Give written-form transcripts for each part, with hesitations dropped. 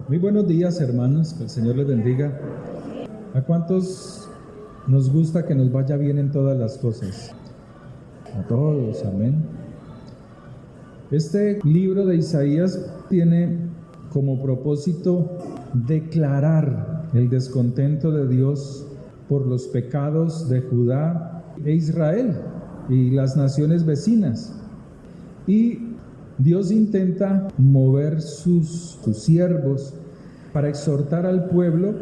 Muy buenos días, hermanos, que el Señor les bendiga. ¿A cuántos nos gusta que nos vaya bien en todas las cosas? A todos, amén. Este libro de Isaías tiene como propósito declarar el descontento de Dios por los pecados de Judá e Israel y las naciones vecinas. Y Dios intenta mover sus siervos para exhortar al pueblo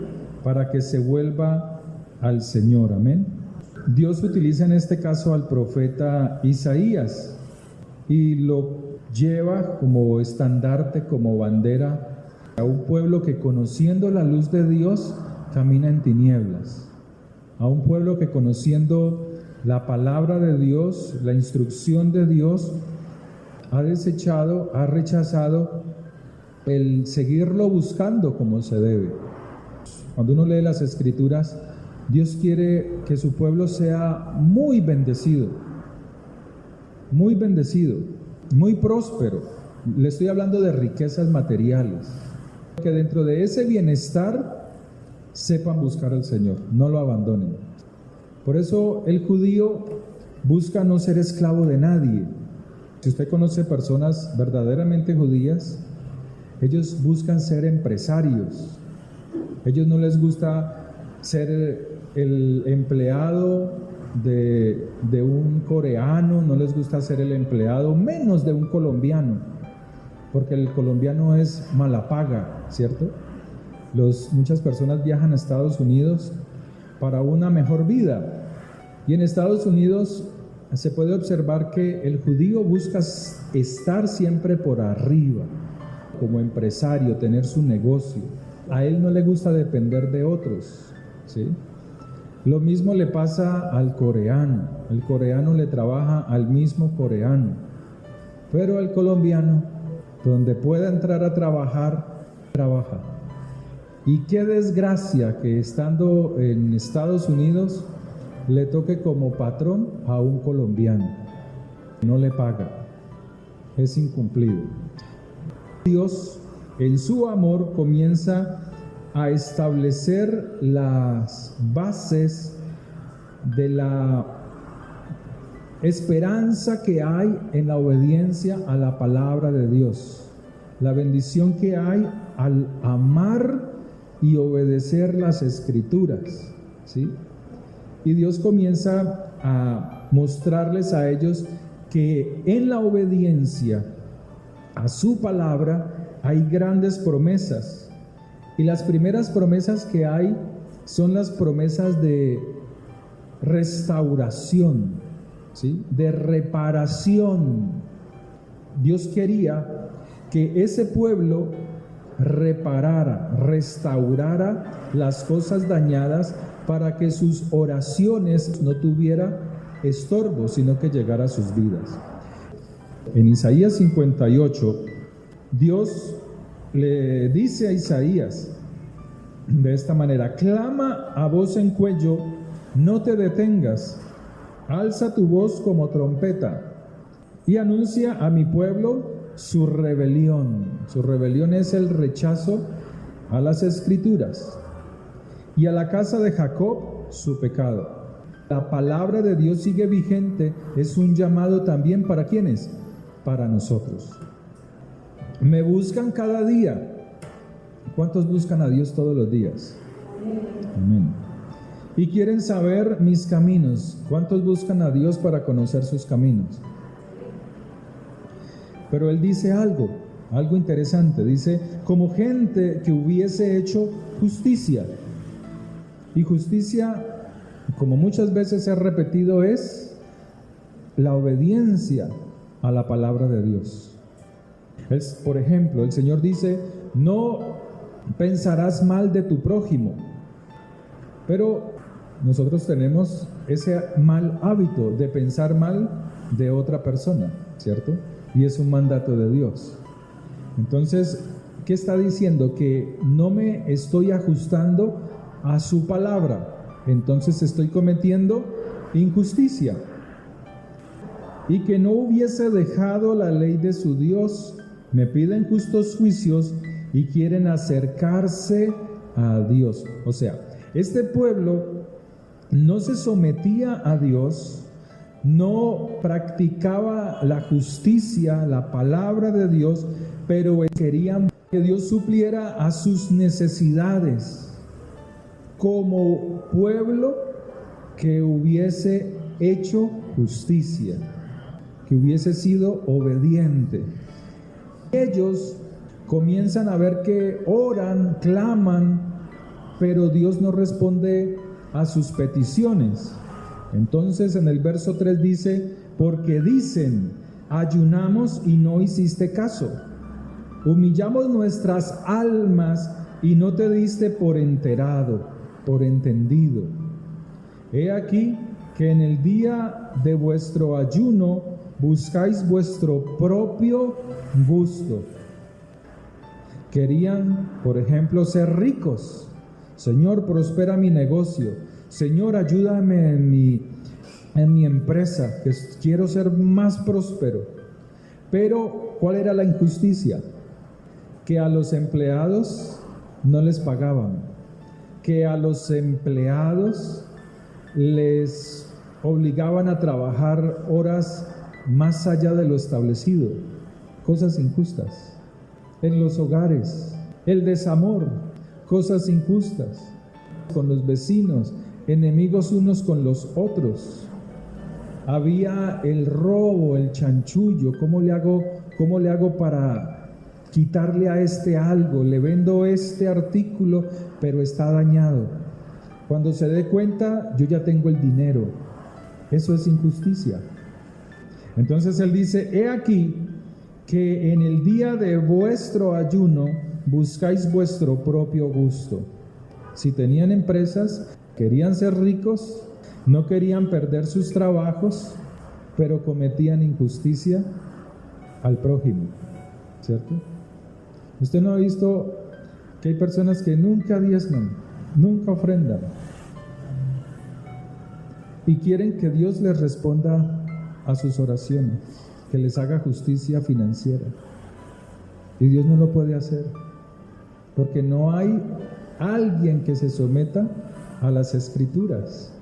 para que se vuelva al Señor, amén. Dios utiliza en este caso al profeta Isaías y lo lleva como estandarte, como bandera a un pueblo que, conociendo la luz de Dios, camina en tinieblas, a un pueblo que, conociendo la palabra de Dios, la instrucción de Dios, ha desechado, ha rechazado el seguirlo buscando como se debe. Cuando uno lee las Escrituras, Dios quiere que su pueblo sea muy bendecido, muy próspero. Le estoy hablando de riquezas materiales. Que dentro de ese bienestar sepan buscar al Señor, no lo abandonen. Por eso el judío busca no ser esclavo de nadie. Si usted conoce personas verdaderamente judías, ellos buscan ser empresarios. Ellos no les gusta ser el empleado de un coreano, no les gusta ser el empleado menos de un colombiano, porque el colombiano es mala paga, ¿cierto? Muchas personas viajan a Estados Unidos para una mejor vida, y en Estados Unidos se puede observar que el judío busca estar siempre por arriba, como empresario, tener su negocio. A él no le gusta depender de otros, ¿sí? Lo mismo le pasa al coreano. El coreano le trabaja al mismo coreano. Pero el colombiano, donde pueda entrar a trabajar, trabaja. Y qué desgracia que estando en Estados Unidos le toque como patrón a un colombiano. No le paga. Es incumplido. Dios, en su amor, comienza a establecer las bases de la esperanza que hay en la obediencia a la palabra de Dios, la bendición que hay al amar y obedecer las Escrituras, ¿sí? Y Dios comienza a mostrarles a ellos que en la obediencia a su palabra hay grandes promesas. Y las primeras promesas que hay son las promesas de restauración, ¿sí? De reparación. Dios quería que ese pueblo reparara, restaurara las cosas dañadas para que sus oraciones no tuviera estorbo, sino que llegara a sus vidas. En Isaías 58, Dios le dice a Isaías de esta manera: clama a voz en cuello, no te detengas, alza tu voz como trompeta y anuncia a mi pueblo su rebelión. Su rebelión es el rechazo a las Escrituras, y a la casa de Jacob su pecado. La palabra de Dios sigue vigente, es un llamado también para ¿quiénes? Para nosotros. Me buscan cada día. ¿Cuántos buscan a Dios todos los días? Amén. Y quieren saber mis caminos. ¿Cuántos buscan a Dios para conocer sus caminos? Pero Él dice algo interesante. Dice, como gente que hubiese hecho justicia. Y justicia, como muchas veces he repetido, es la obediencia a la palabra de Dios. Por ejemplo, el Señor dice, no pensarás mal de tu prójimo. Pero nosotros tenemos ese mal hábito de pensar mal de otra persona, ¿cierto? Y es un mandato de Dios. Entonces, ¿qué está diciendo? Que no me estoy ajustando a su palabra. Entonces estoy cometiendo injusticia. Y que no hubiese dejado la ley de su Dios. Me piden justos juicios y quieren acercarse a Dios. O sea, este pueblo no se sometía a Dios, no practicaba la justicia, la palabra de Dios, pero querían que Dios supliera a sus necesidades como pueblo que hubiese hecho justicia, que hubiese sido obediente. Ellos comienzan a ver que oran, claman, pero Dios no responde a sus peticiones. Entonces en el verso 3 dice, porque dicen, ayunamos y no hiciste caso, humillamos nuestras almas y no te diste por enterado, por entendido. He aquí que en el día de vuestro ayuno buscáis vuestro propio gusto. Querían, por ejemplo, ser ricos. Señor, prospera mi negocio. Señor, ayúdame en mi empresa, que quiero ser más próspero. Pero, ¿cuál era la injusticia? Que a los empleados no les pagaban, que a los empleados les obligaban a trabajar horas más allá de lo establecido. Cosas injustas. En los hogares, el desamor, cosas injustas. Con los vecinos, enemigos unos con los otros. Había el robo, el chanchullo. ¿Cómo le hago para quitarle a este algo? Le vendo este artículo, pero está dañado. Cuando se dé cuenta, yo ya tengo el dinero. Eso es injusticia. Entonces él dice, he aquí que en el día de vuestro ayuno buscáis vuestro propio gusto. Si tenían empresas, querían ser ricos, no querían perder sus trabajos, pero cometían injusticia al prójimo, ¿cierto? Usted no ha visto que hay personas que nunca diezman, nunca ofrendan, y quieren que Dios les responda a sus oraciones, que les haga justicia financiera. Y Dios no lo puede hacer, porque no hay alguien que se someta a las escrituras.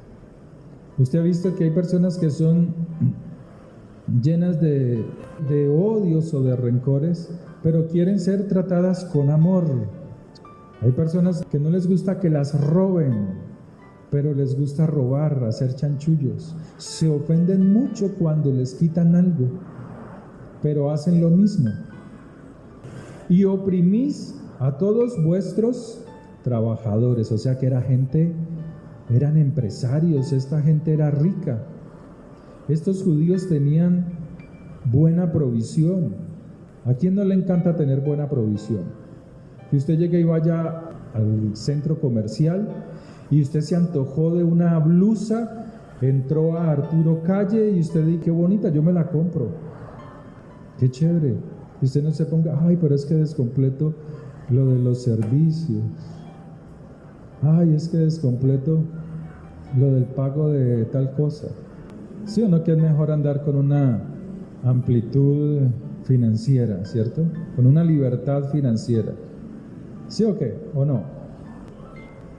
Usted ha visto que hay personas que son llenas de odios o de rencores, pero quieren ser tratadas con amor. Hay personas que no les gusta que las roben, pero les gusta robar, hacer chanchullos. Se ofenden mucho cuando les quitan algo, pero hacen lo mismo. Y oprimís a todos vuestros trabajadores. O sea que eran empresarios, esta gente era rica. Estos judíos tenían buena provisión. ¿A quién no le encanta tener buena provisión? Que usted llegue y vaya al centro comercial y usted se antojó de una blusa, entró a Arturo Calle y usted dice, qué bonita, yo me la compro. Qué chévere. Y usted no se ponga, ay, pero es que descompleto lo de los servicios. Ay, es que descompleto lo del pago de tal cosa. ¿Sí o no que es mejor andar con una amplitud financiera, ¿cierto? Con una libertad financiera. ¿Sí o qué? ¿O no?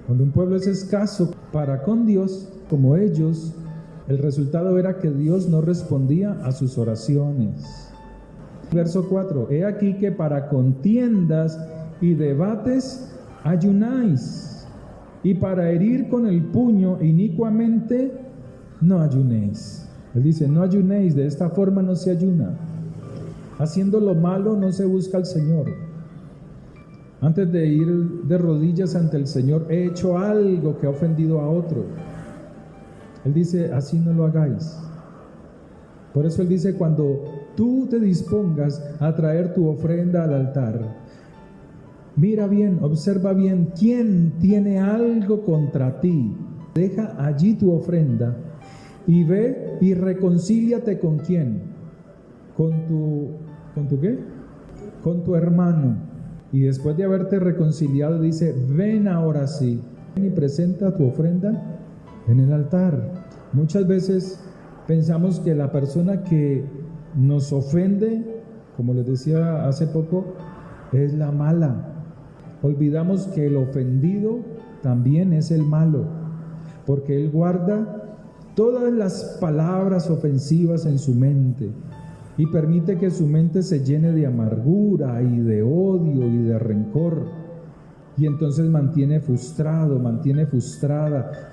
Cuando un pueblo es escaso para con Dios, como ellos, el resultado era que Dios no respondía a sus oraciones. Verso 4, he aquí que para contiendas y debates ayunáis, y para herir con el puño inicuamente no ayunéis. Él dice, no ayunéis, de esta forma no se ayuna. Haciendo lo malo no se busca al Señor. Antes de ir de rodillas ante el Señor, he hecho algo que ha ofendido a otro. Él dice, así no lo hagáis. Por eso él dice, cuando tú te dispongas a traer tu ofrenda al altar, mira bien, observa bien, quién tiene algo contra ti. Deja allí tu ofrenda y ve y reconcíliate con quién. ¿Con tu qué? Con tu hermano. Y después de haberte reconciliado, dice, ven ahora sí, ven y presenta tu ofrenda en el altar. Muchas veces pensamos que la persona que nos ofende, como les decía hace poco, es la mala. olvidamos que el ofendido también es el malo, porque él guarda todas las palabras ofensivas en su mente y permite que su mente se llene de amargura y de odio y de rencor. Y entonces mantiene frustrada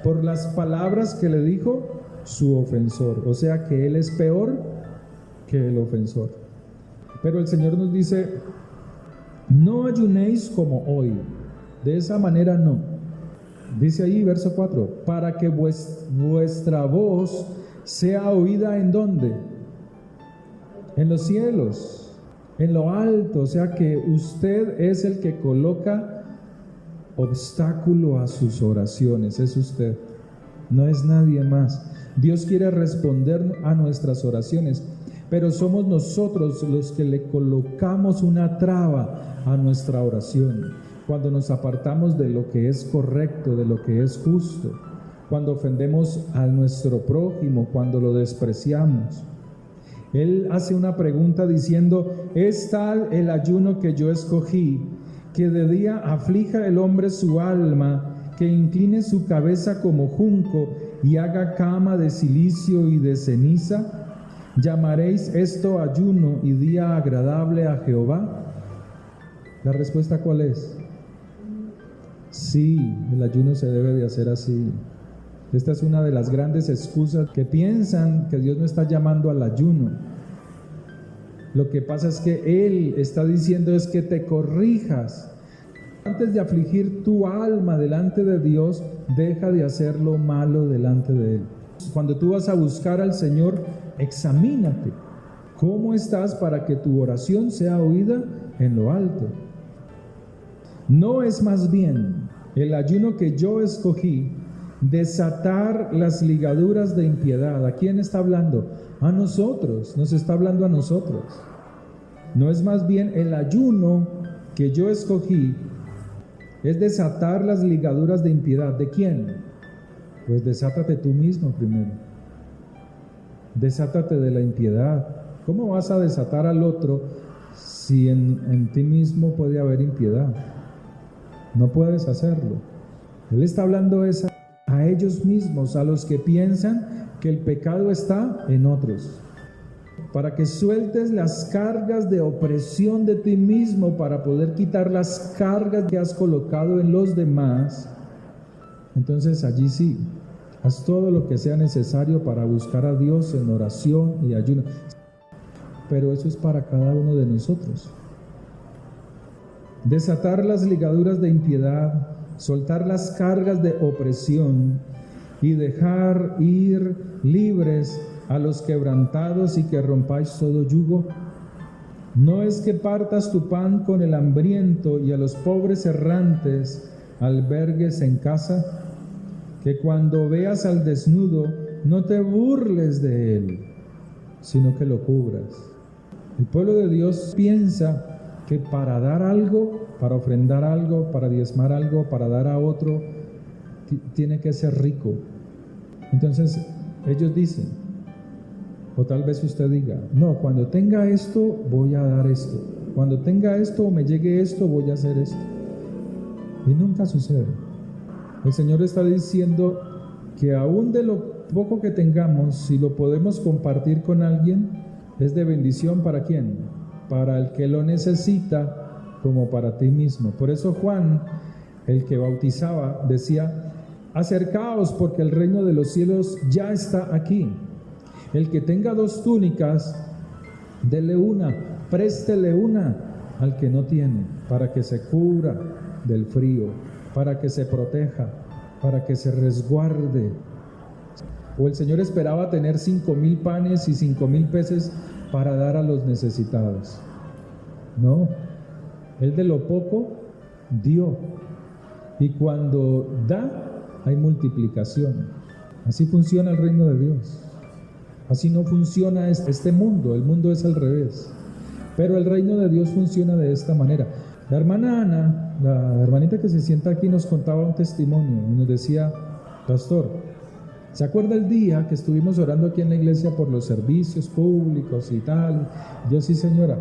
por las palabras que le dijo su ofensor. O sea que él es peor que el ofensor. Pero el Señor nos dice, no ayunéis como hoy. De esa manera no. Dice ahí, verso 4, para que vuestra voz sea oída ¿en dónde? En los cielos, en lo alto. O sea que usted es el que coloca obstáculo a sus oraciones, es usted, no es nadie más. Dios quiere responder a nuestras oraciones, pero somos nosotros los que le colocamos una traba a nuestra oración, cuando nos apartamos de lo que es correcto, de lo que es justo, cuando ofendemos a nuestro prójimo, cuando lo despreciamos. Él hace una pregunta diciendo, ¿es tal el ayuno que yo escogí, que de día aflija el hombre su alma, que incline su cabeza como junco y haga cama de cilicio y de ceniza? ¿Llamaréis esto ayuno y día agradable a Jehová? ¿La respuesta cuál es? Sí, el ayuno se debe de hacer así. Esta es una de las grandes excusas que piensan que Dios no está llamando al ayuno. Lo que pasa es que Él está diciendo es que te corrijas. Antes de afligir tu alma delante de Dios, deja de hacer lo malo delante de Él. Cuando tú vas a buscar al Señor, examínate. ¿Cómo estás para que tu oración sea oída en lo alto? ¿No es más bien el ayuno que yo escogí desatar las ligaduras de impiedad? ¿A quién está hablando? A nosotros, nos está hablando a nosotros. ¿No es más bien el ayuno que yo escogí es desatar las ligaduras de impiedad? ¿De quién? Pues desátate tú mismo primero. Desátate de la impiedad. ¿Cómo vas a desatar al otro si en ti mismo puede haber impiedad? No puedes hacerlo. Él está hablando a ellos mismos, a los que piensan que el pecado está en otros, para que sueltes las cargas de opresión de ti mismo, para poder quitar las cargas que has colocado en los demás. Entonces allí sí, haz todo lo que sea necesario para buscar a Dios en oración y ayuno, pero eso es para cada uno de nosotros. Desatar las ligaduras de impiedad, soltar las cargas de opresión y dejar ir libres a los quebrantados y que rompáis todo yugo. ¿No es que partas tu pan con el hambriento y a los pobres errantes albergues en casa? Que cuando veas al desnudo no te burles de él, sino que lo cubras. El pueblo de Dios piensa que para dar algo, para ofrendar algo, para diezmar algo, para dar a otro, tiene que ser rico. Entonces ellos dicen, o tal vez usted diga, no, cuando tenga esto voy a dar esto, cuando tenga esto o me llegue esto voy a hacer esto, y nunca sucede. El Señor está diciendo que aún de lo poco que tengamos, si lo podemos compartir con alguien, es de bendición. ¿Para quién? Para el que lo necesita, como para ti mismo. Por eso Juan, el que bautizaba, decía, acercaos porque el reino de los cielos ya está aquí. El que tenga 2 túnicas, dele una, préstele una al que no tiene, para que se cubra del frío, para que se proteja, para que se resguarde. O el Señor esperaba tener 5,000 panes y 5,000 peces para dar a los necesitados. No, Él de lo poco dio, y cuando da hay multiplicación. Así funciona el reino de Dios. Así no funciona este mundo. El mundo es al revés, pero el reino de Dios funciona de esta manera. La hermana Ana, la hermanita que se sienta aquí, nos contaba un testimonio y nos decía, pastor, ¿se acuerda el día que estuvimos orando aquí en la iglesia por los servicios públicos y tal? Yo sí, señora.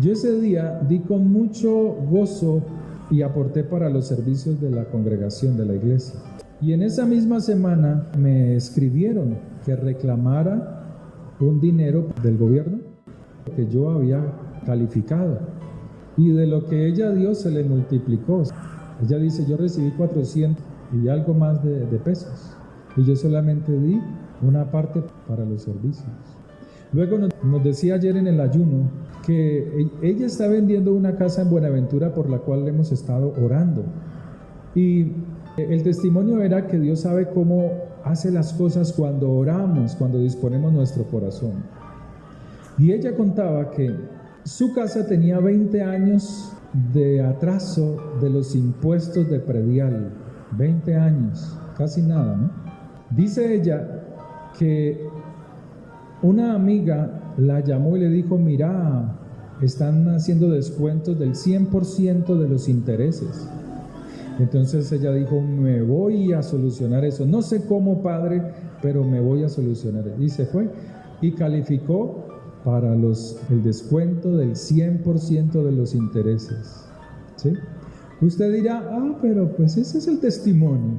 Yo ese día di con mucho gozo y aporté para los servicios de la congregación de la iglesia. Y en esa misma semana me escribieron que reclamara un dinero del gobierno que yo había calificado. Y de lo que ella dio se le multiplicó. Ella dice, yo recibí 400 y algo más de pesos. Y yo solamente di una parte para los servicios. Luego nos decía ayer en el ayuno que ella está vendiendo una casa en Buenaventura por la cual hemos estado orando. Y el testimonio era que Dios sabe cómo hace las cosas cuando oramos, cuando disponemos nuestro corazón. Y ella contaba que su casa tenía 20 años de atraso de los impuestos de predial. 20 años, casi nada, ¿no? Dice ella que una amiga la llamó y le dijo, mira, están haciendo descuentos del 100% de los intereses. Entonces ella dijo, me voy a solucionar eso. No sé cómo, padre, pero me voy a solucionar. Y se fue y calificó para el descuento del 100% de los intereses. ¿Sí? Usted dirá, pero pues ese es el testimonio.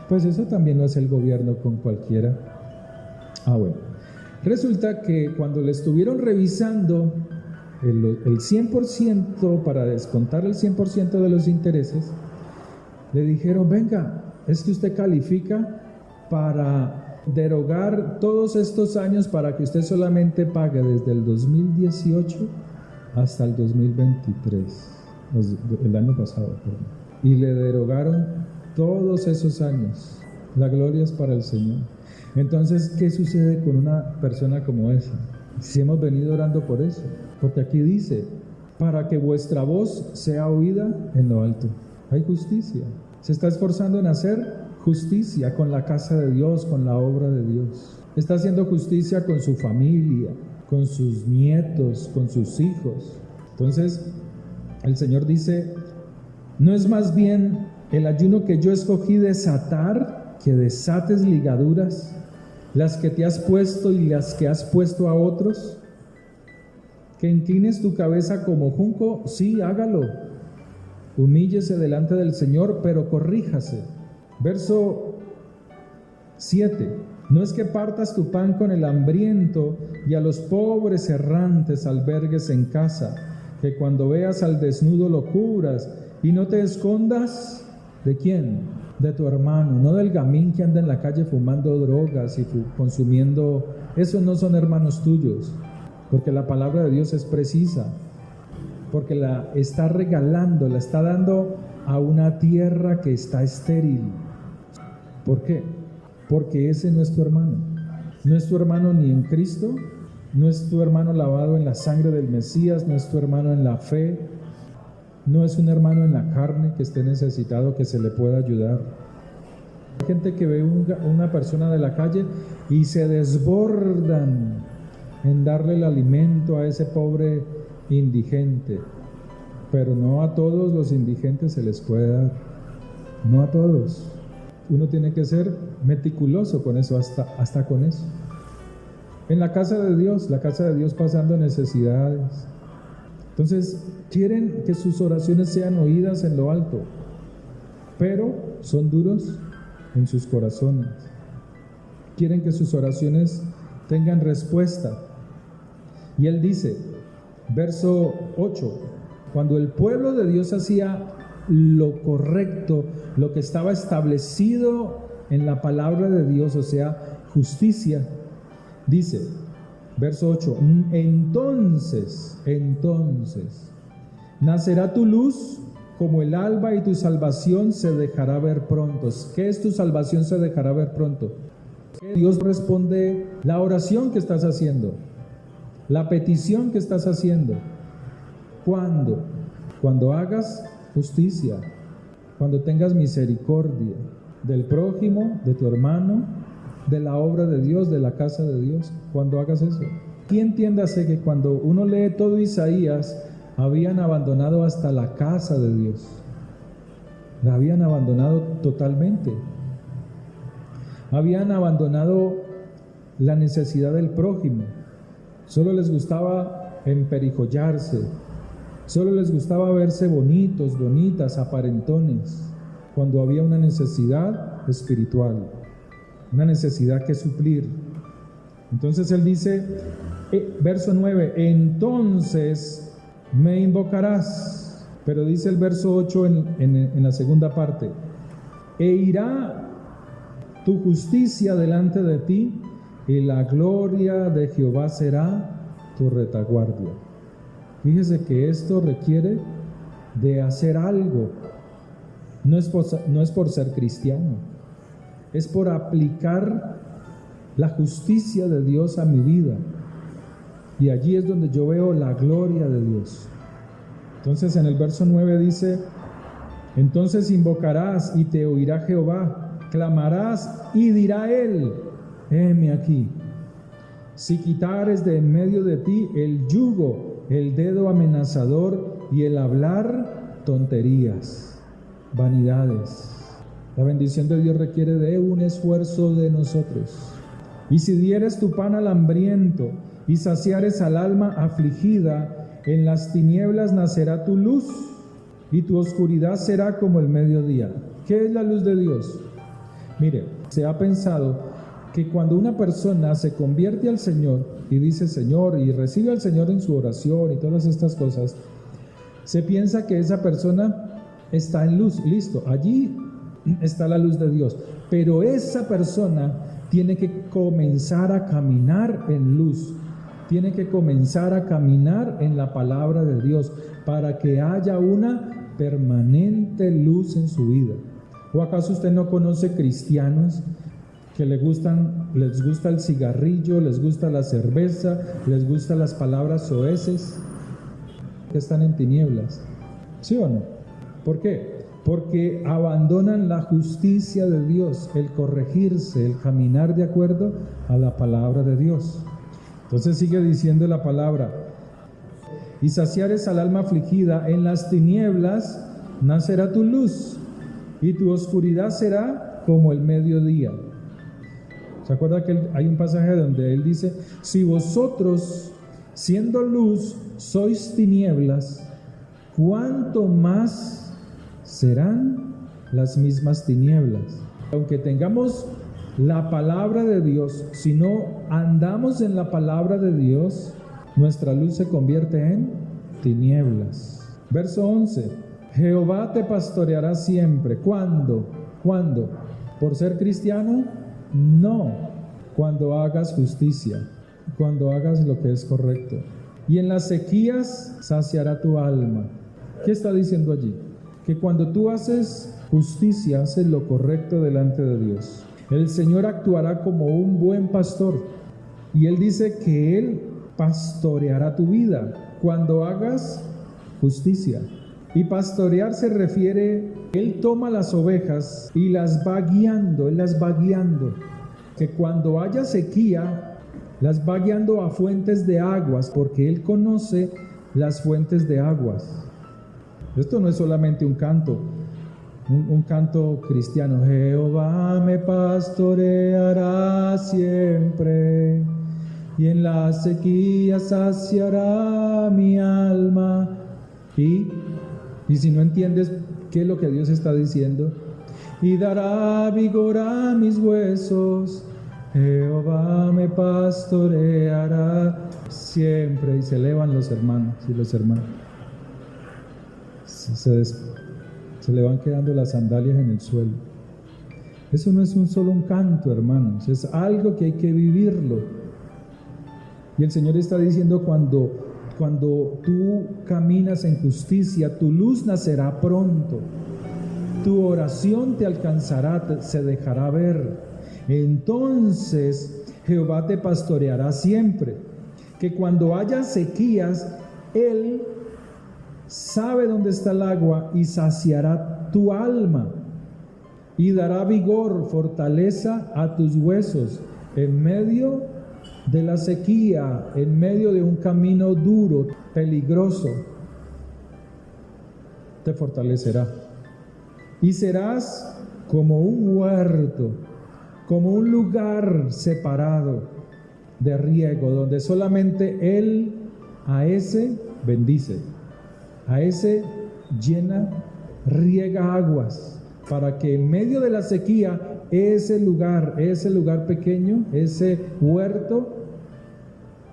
Pues eso también lo hace el gobierno con cualquiera. Bueno. Resulta que cuando le estuvieron revisando el 100% para descontar el 100% de los intereses, le dijeron, venga, es que usted califica para derogar todos estos años para que usted solamente pague desde el 2018 hasta el 2023, el año pasado, perdón. Y le derogaron todos esos años. La gloria es para el Señor. Entonces, ¿qué sucede con una persona como esa? Si hemos venido orando por eso, porque aquí dice, para que vuestra voz sea oída en lo alto. Hay justicia. Se está esforzando en hacer justicia con la casa de Dios, con la obra de Dios. Está haciendo justicia con su familia, con sus nietos, con sus hijos. Entonces, el Señor dice, ¿no es más bien el ayuno que yo escogí desatar, que desates ligaduras, las que te has puesto y las que has puesto a otros? Que inclines tu cabeza como junco, sí, hágalo. Humíllese delante del Señor, pero corríjase. Verso 7. No es que partas tu pan con el hambriento y a los pobres errantes albergues en casa, que cuando veas al desnudo lo cubras y no te escondas. ¿De quién? De tu hermano, no del gamín que anda en la calle fumando drogas y consumiendo. Esos no son hermanos tuyos, porque la palabra de Dios es precisa, porque la está regalando, la está dando a una tierra que está estéril. ¿Por qué? Porque ese no es tu hermano. No es tu hermano ni en Cristo, no es tu hermano lavado en la sangre del Mesías, no es tu hermano en la fe, no es un hermano en la carne que esté necesitado, que se le pueda ayudar. Hay gente que ve una persona de la calle y se desbordan en darle el alimento a ese pobre indigente, pero no a todos los indigentes se les puede dar, no a todos. Uno tiene que ser meticuloso con eso, hasta con eso. En la casa de Dios pasando necesidades. Entonces, quieren que sus oraciones sean oídas en lo alto, pero son duros en sus corazones. Quieren que sus oraciones tengan respuesta. Y él dice, verso 8, cuando el pueblo de Dios hacía lo correcto, lo que estaba establecido en la palabra de Dios, o sea, justicia, dice, verso 8, entonces, nacerá tu luz como el alba y tu salvación se dejará ver pronto. ¿Qué es tu salvación se dejará ver pronto? Dios responde la oración que estás haciendo, la petición que estás haciendo. ¿Cuándo? Cuando hagas justicia, cuando tengas misericordia del prójimo, de tu hermano, de la obra de Dios, de la casa de Dios, cuando hagas eso. Y entiéndase que cuando uno lee todo Isaías, habían abandonado hasta la casa de Dios. La habían abandonado totalmente. Habían abandonado la necesidad del prójimo. Solo les gustaba emperijollarse, Solo les gustaba verse bonitos, bonitas, aparentones, cuando había una necesidad espiritual, una necesidad que suplir. Entonces él dice, verso 9, entonces me invocarás. Pero dice el verso 8 en la segunda parte, e irá tu justicia delante de ti, y la gloria de Jehová será tu retaguardia. Fíjese que esto requiere de hacer algo. No es por ser cristiano, es por aplicar la justicia de Dios a mi vida. Y allí es donde yo veo la gloria de Dios. Entonces en el verso 9 dice, entonces invocarás y te oirá Jehová, clamarás y dirá él, heme aquí. Si quitares de en medio de ti el yugo, el dedo amenazador y el hablar tonterías, vanidades. La bendición de Dios requiere de un esfuerzo de nosotros. Y si dieres tu pan al hambriento y saciares al alma afligida, en las tinieblas nacerá tu luz y tu oscuridad será como el mediodía. ¿Qué es la luz de Dios? Mire, se ha pensado que cuando una persona se convierte al Señor y dice Señor y recibe al Señor en su oración y todas estas cosas, se piensa que esa persona está en luz, listo, allí está la luz de Dios, pero esa persona tiene que comenzar a caminar en luz, tiene que comenzar a caminar en la palabra de Dios para que haya una permanente luz en su vida. ¿O acaso usted no conoce cristianos que les gusta el cigarrillo, les gusta la cerveza, les gustan las palabras soeces, que están en tinieblas? ¿Sí o no? ¿Por qué? Porque abandonan la justicia de Dios, el corregirse, el caminar de acuerdo a la palabra de Dios. Entonces sigue diciendo la palabra, y saciares al alma afligida, en las tinieblas nacerá tu luz, y tu oscuridad será como el mediodía. ¿Se acuerda que hay un pasaje donde él dice, si vosotros, siendo luz, sois tinieblas, ¿cuánto más serán las mismas tinieblas? Aunque tengamos la palabra de Dios, si no andamos en la palabra de Dios, nuestra luz se convierte en tinieblas. Verso 11, Jehová te pastoreará siempre. ¿Cuándo? ¿Cuándo? ¿Por ser cristiano? No, cuando hagas justicia, cuando hagas lo que es correcto. Y en las sequías saciará tu alma. ¿Qué está diciendo allí? Que cuando tú haces justicia, haces lo correcto delante de Dios, el Señor actuará como un buen pastor. Y Él dice que Él pastoreará tu vida cuando hagas justicia. Y pastorear se refiere, Él toma las ovejas y las va guiando, Él las va guiando. Que cuando haya sequía, las va guiando a fuentes de aguas, porque Él conoce las fuentes de aguas. Esto no es solamente un canto cristiano. Jehová me pastoreará siempre, y en la sequía saciará mi alma. Y si no entiendes qué es lo que Dios está diciendo, y dará vigor a mis huesos, Jehová me pastoreará siempre. Y se elevan los hermanos y los hermanos. Se le van quedando las sandalias en el suelo. Eso no es solo un canto, hermanos, es algo que hay que vivirlo. Y el Señor está diciendo, cuando tú caminas en justicia, tu luz nacerá pronto, tu oración te alcanzará, se dejará ver. Entonces Jehová te pastoreará siempre, que cuando haya sequías, Él sabe dónde está el agua y saciará tu alma y dará vigor, fortaleza a tus huesos en medio de la sequía, en medio de un camino duro, peligroso. Te fortalecerá y serás como un huerto, como un lugar separado de riego, donde solamente Él a ese bendice. A ese llena, riega aguas, para que en medio de la sequía, ese lugar pequeño, ese huerto,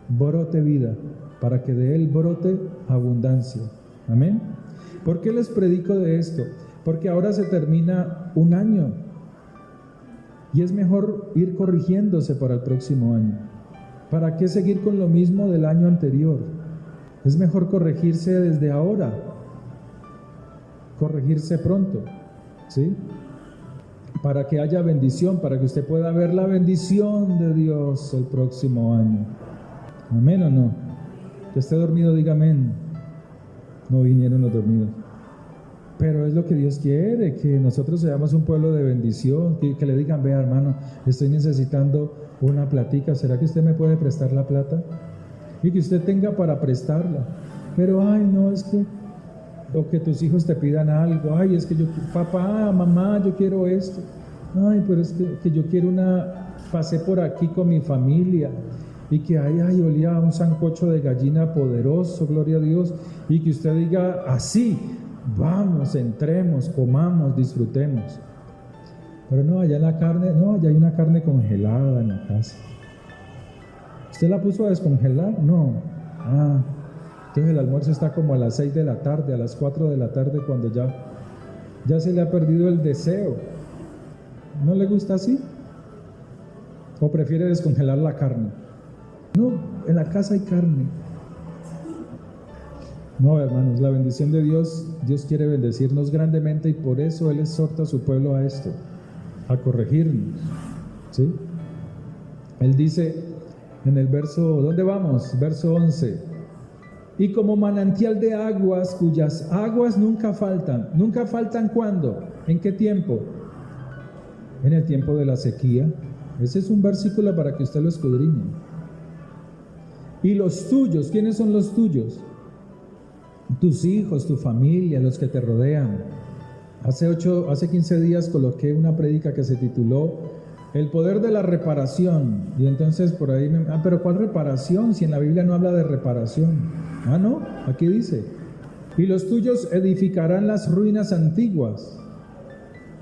brote vida, para que de él brote abundancia. Amén. ¿Por qué les predico de esto? Porque ahora se termina un año y es mejor ir corrigiéndose para el próximo año. ¿Para qué seguir con lo mismo del año anterior? Es mejor corregirse desde ahora, corregirse pronto, ¿sí? Para que haya bendición, para que usted pueda ver la bendición de Dios el próximo año. ¿Amén o no? Que esté dormido, diga amén. No vinieron los dormidos. Pero es lo que Dios quiere, que nosotros seamos un pueblo de bendición, que le digan, vea hermano, estoy necesitando una platica, ¿será que usted me puede prestar la plata? Y que usted tenga para prestarla. Pero ay no, es que, o que tus hijos te pidan algo, ay es que yo, papá, mamá, yo quiero esto. Ay, pero es que yo quiero pasé por aquí con mi familia y que ay, olía a un sancocho de gallina poderoso, gloria a Dios, y que usted diga así, vamos, entremos, comamos, disfrutemos. Pero no, allá hay una carne congelada en la casa. ¿Usted la puso a descongelar? No. Entonces el almuerzo está como a las 6 de la tarde, a las 4 de la tarde, cuando ya se le ha perdido el deseo. ¿No le gusta así? ¿O prefiere descongelar la carne? No, en la casa hay carne. No, hermanos, la bendición de Dios quiere bendecirnos grandemente y por eso Él exhorta a su pueblo a esto, a corregirnos, ¿sí? Él dice en el verso, ¿dónde vamos? Verso 11. Y como manantial de aguas, cuyas aguas nunca faltan. ¿Nunca faltan cuándo? ¿En qué tiempo? En el tiempo de la sequía. Ese es un versículo para que usted lo escudriñe. Y los tuyos, ¿quiénes son los tuyos? Tus hijos, tu familia, los que te rodean. Hace 15 días coloqué una prédica que se tituló El poder de la reparación. Y entonces por ahí pero ¿cuál reparación? Si en la Biblia no habla de reparación. No, aquí dice, y los tuyos edificarán las ruinas antiguas,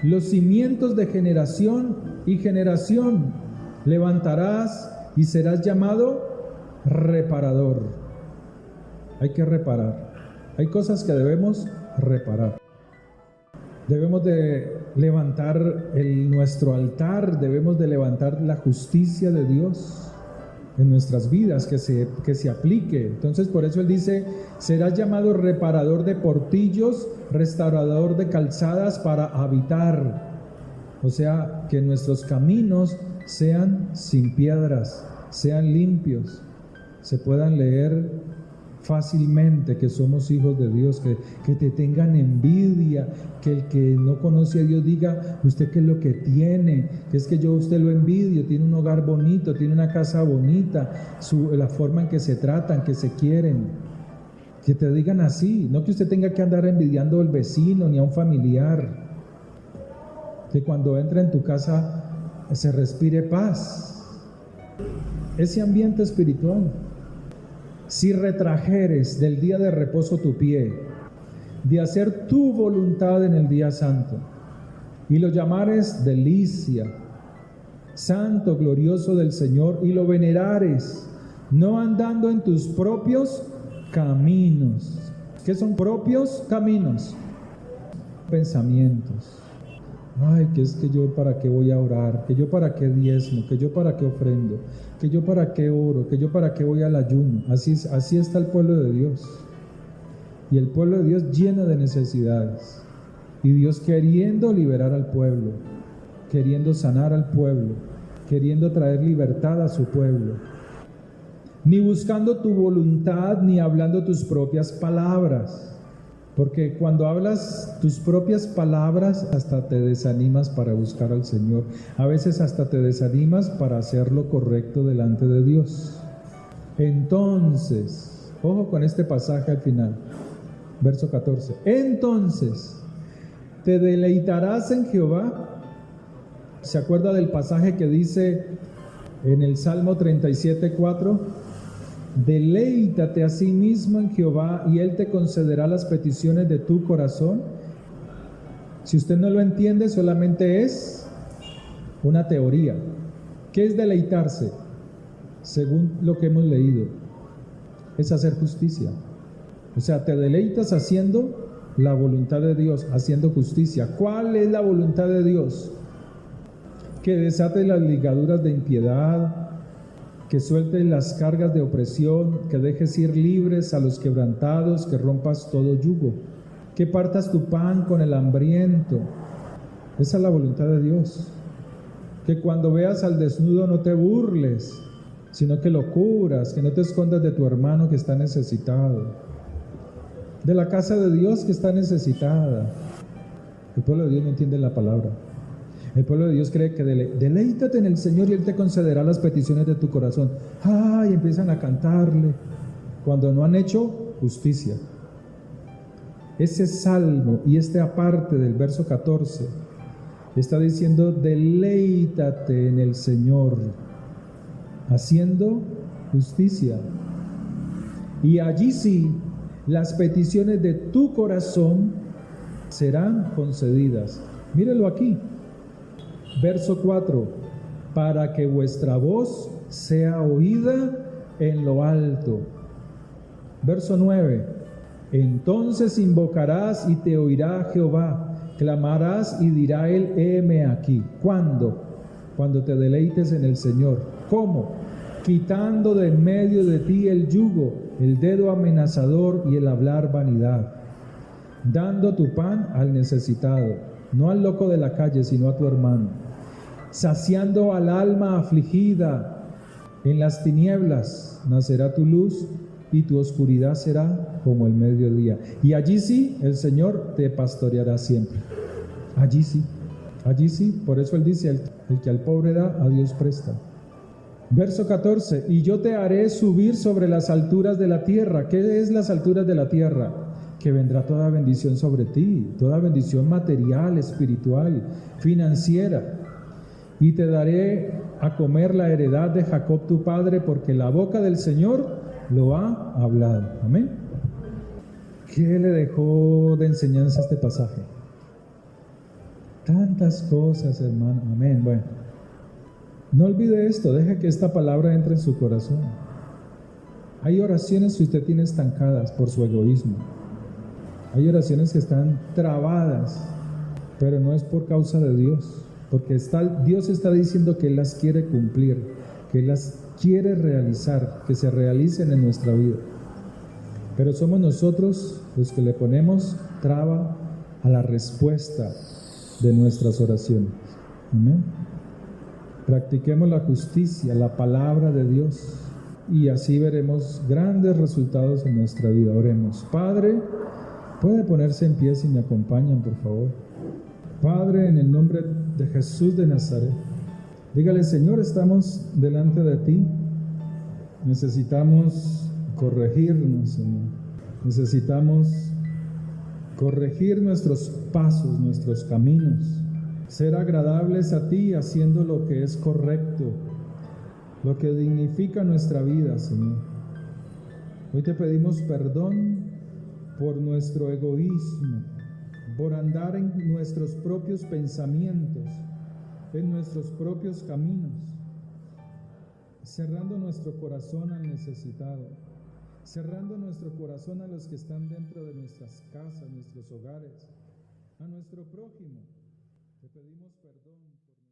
los cimientos de generación y generación levantarás y serás llamado reparador. Hay que reparar. Hay cosas que debemos reparar. Debemos de levantar nuestro altar, debemos de levantar la justicia de Dios en nuestras vidas, que se aplique. Entonces por eso Él dice, serás llamado reparador de portillos, restaurador de calzadas para habitar. O sea, que nuestros caminos sean sin piedras, sean limpios, se puedan leer fácilmente que somos hijos de Dios, que te tengan envidia, que el que no conoce a Dios diga, usted qué es lo que tiene, que es que yo usted lo envidio, tiene un hogar bonito, tiene una casa bonita, la forma en que se tratan, que se quieren, que te digan así, no que usted tenga que andar envidiando al vecino ni a un familiar, que cuando entra en tu casa se respire paz, ese ambiente espiritual. Si retrajeres del día de reposo tu pie, de hacer tu voluntad en el día santo, y lo llamares delicia, santo, glorioso del Señor, y lo venerares, no andando en tus propios caminos. ¿Qué son propios caminos? Pensamientos. Ay, que es que yo para qué voy a orar, que yo para qué diezmo, que yo para qué ofrendo, que yo para qué oro, que yo para qué voy al ayuno. Así está el pueblo de Dios. Y el pueblo de Dios lleno de necesidades. Y Dios queriendo liberar al pueblo, queriendo sanar al pueblo, queriendo traer libertad a su pueblo. Ni buscando tu voluntad, ni hablando tus propias palabras. Porque cuando hablas tus propias palabras, hasta te desanimas para buscar al Señor. A veces hasta te desanimas para hacer lo correcto delante de Dios. Entonces, ojo con este pasaje al final, verso 14. Entonces, te deleitarás en Jehová. ¿Se acuerda del pasaje que dice en el Salmo 37:4? Deleítate a sí mismo en Jehová y Él te concederá las peticiones de tu corazón. Si usted no lo entiende, solamente es una teoría. ¿Qué es deleitarse? Según lo que hemos leído, es hacer justicia. O sea, te deleitas haciendo la voluntad de Dios, haciendo justicia. ¿Cuál es la voluntad de Dios? Que desates las ligaduras de impiedad, que sueltes las cargas de opresión, que dejes ir libres a los quebrantados, que rompas todo yugo, que partas tu pan con el hambriento. Esa es la voluntad de Dios. Que cuando veas al desnudo no te burles, sino que lo cubras, que no te escondas de tu hermano que está necesitado, de la casa de Dios que está necesitada. El pueblo de Dios no entiende la palabra. El pueblo de Dios cree que deleítate en el Señor y Él te concederá las peticiones de tu corazón. ¡Ay! Empiezan a cantarle cuando no han hecho justicia. Ese salmo y este aparte del verso 14 está diciendo: deleítate en el Señor, haciendo justicia. Y allí sí, las peticiones de tu corazón serán concedidas. Mírelo aquí. Verso 4, para que vuestra voz sea oída en lo alto. Verso 9, entonces invocarás y te oirá Jehová, clamarás y dirá él, heme aquí. ¿Cuándo? Cuando te deleites en el Señor. ¿Cómo? Quitando de en medio de ti el yugo, el dedo amenazador y el hablar vanidad, dando tu pan al necesitado, no al loco de la calle, sino a tu hermano, saciando al alma afligida. En las tinieblas nacerá tu luz y tu oscuridad será como el mediodía. Y allí sí, el Señor te pastoreará siempre. Allí sí, por eso Él dice, el que al pobre da, a Dios presta. Verso 14, y yo te haré subir sobre las alturas de la tierra. ¿Qué es las alturas de la tierra? Que vendrá toda bendición sobre ti, toda bendición material, espiritual, financiera. Y te daré a comer la heredad de Jacob tu padre, porque la boca del Señor lo ha hablado. Amén. ¿Qué le dejó de enseñanza este pasaje? Tantas cosas, hermano. Amén. Bueno, no olvide esto, deje que esta palabra entre en su corazón. Hay oraciones que usted tiene estancadas por su egoísmo. Hay oraciones que están trabadas, pero no es por causa de Dios, porque Dios está diciendo que Él las quiere cumplir, que Él las quiere realizar, que se realicen en nuestra vida. Pero somos nosotros los que le ponemos traba a la respuesta de nuestras oraciones. Amén. Practiquemos la justicia, la palabra de Dios, y así veremos grandes resultados en nuestra vida. Oremos. Padre, puede ponerse en pie si me acompañan, por favor. Padre, en el nombre de Jesús de Nazaret, dígale: Señor, estamos delante de ti. Necesitamos corregirnos, Señor. Necesitamos corregir nuestros pasos, nuestros caminos. Ser agradables a ti haciendo lo que es correcto, lo que dignifica nuestra vida, Señor. Hoy te pedimos perdón por nuestro egoísmo, por andar en nuestros propios pensamientos, en nuestros propios caminos, cerrando nuestro corazón al necesitado, cerrando nuestro corazón a los que están dentro de nuestras casas, nuestros hogares, a nuestro prójimo. Te pedimos perdón por